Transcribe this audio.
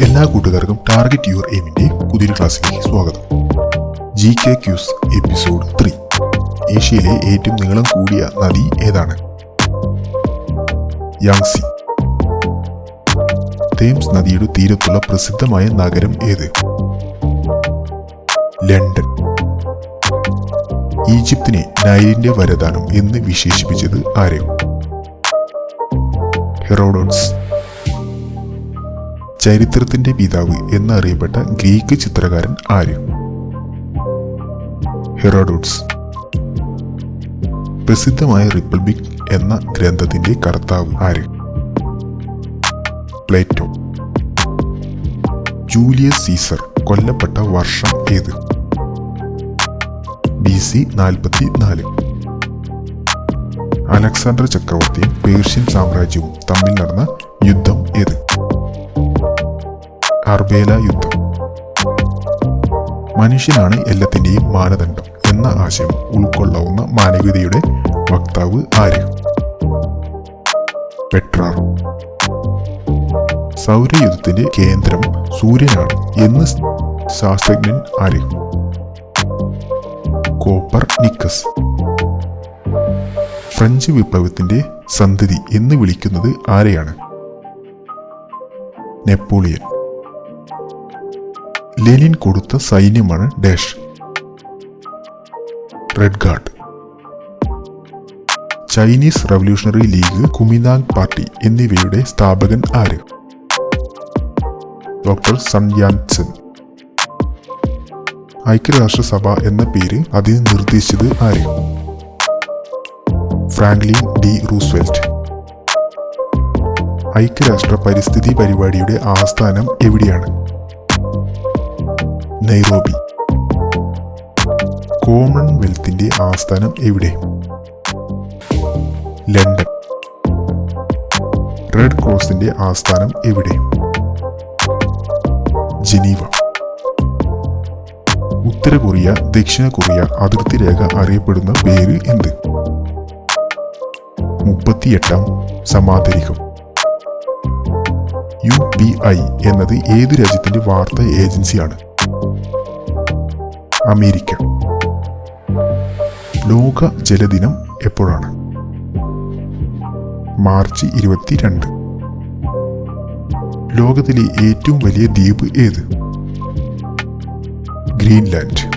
എല്ലാ കൂട്ടുകാർക്കും target your എയിമിന്റെ പുതിയൊരു ക്ലാസ്സിലേക്ക് സ്വാഗതം. GK quiz episode 3. ഏഷ്യയിലെ ഏറ്റവും നീളം കൂടിയ നദി ഏതാണ്? യാങ്സി. തേംസ് നദിയുടെ തീരത്തുള്ള പ്രസിദ്ധമായ നഗരം ഏത്? ലണ്ടൻ. ഈജിപ്തിനെ നൈലിന്റെ വരദാനം എന്ന് വിശേഷിപ്പിച്ചത് ആരെ? ഹെറോഡോട്സ്. ചരിത്രത്തിന്റെ പിതാവ് എന്നറിയപ്പെട്ട ഗ്രീക്ക് ചിത്രകാരൻ ആര്? ഹെറോഡോട്സ്. പ്രസിദ്ധമായ റിപ്പബ്ലിക് എന്ന ഗ്രന്ഥത്തിന്റെ കർത്താവ് ആര്? പ്ലേറ്റോ. ജൂലിയസ് സീസർ കൊല്ലപ്പെട്ട വർഷം ഏത്? BC 44. അലക്സാണ്ടർ ചക്രവർത്തിയും പേർഷ്യൻ സാമ്രാജ്യവും തമ്മിൽ നടന്ന യുദ്ധം ഏത്? അർബേല യുദ്ധം. മനുഷ്യനാണ് എല്ലാത്തിന്റെയും മാനദണ്ഡം എന്ന ആശയം ഉൾക്കൊള്ളാവുന്ന മാനവികതയുടെ വക്താവ് ആര്? പെട്രാർ. സൗരയൂഥത്തിന്റെ കേന്ദ്രം സൂര്യനാണ് എന്ന് ശാസ്ത്രജ്ഞൻ ആര്? കോപ്പർനിക്കസ്. ഫ്രഞ്ച് വിപ്ലവത്തിന്റെ സന്തതി എന്ന് വിളിക്കുന്നത് ആരെയാണ്? നെപ്പോളിയൻ. ലെനിൻ കൊടുത്ത സൈന്യമാണ് dash. Red guard. Chinese revolutionary league, Kuomintang party എന്നിവയുടെ സ്ഥാപകൻ ആര്? Doctor Sun Yat sen. ഐക്യരാഷ്ട്രസഭ എന്ന പേര് അതിന് നിർദ്ദേശിച്ചത് ആര്? Franklin D Roosevelt. ഐക്യരാഷ്ട്ര പരിസ്ഥിതി പരിപാടിയുടെ ആസ്ഥാനം എവിടെയാണ്? നൈറോബി. കോമൺവെൽത്തിന്റെ ആസ്ഥാനം എവിടെ? ലണ്ടൻ. റെഡ് ക്രോസിന്റെ ആസ്ഥാനം എവിടെ? ജനീവ. ഉത്തര കൊറിയ ദക്ഷിണ കൊറിയ അതിർത്തി രേഖ അറിയപ്പെടുന്ന പേര് എന്ത്? 38ാം സമാന്തരികം. UPI എന്നത് ഏത് രാജ്യത്തിന്റെ വാർത്താ ഏജൻസിയാണ്? അമേരിക്ക. ലോക ജലദിനം എപ്പോഴാണ്? മാർച്ച് 22. ലോകത്തിലെ ഏറ്റവും വലിയ ദ്വീപ് ഏത്? ഗ്രീൻലാൻഡ്.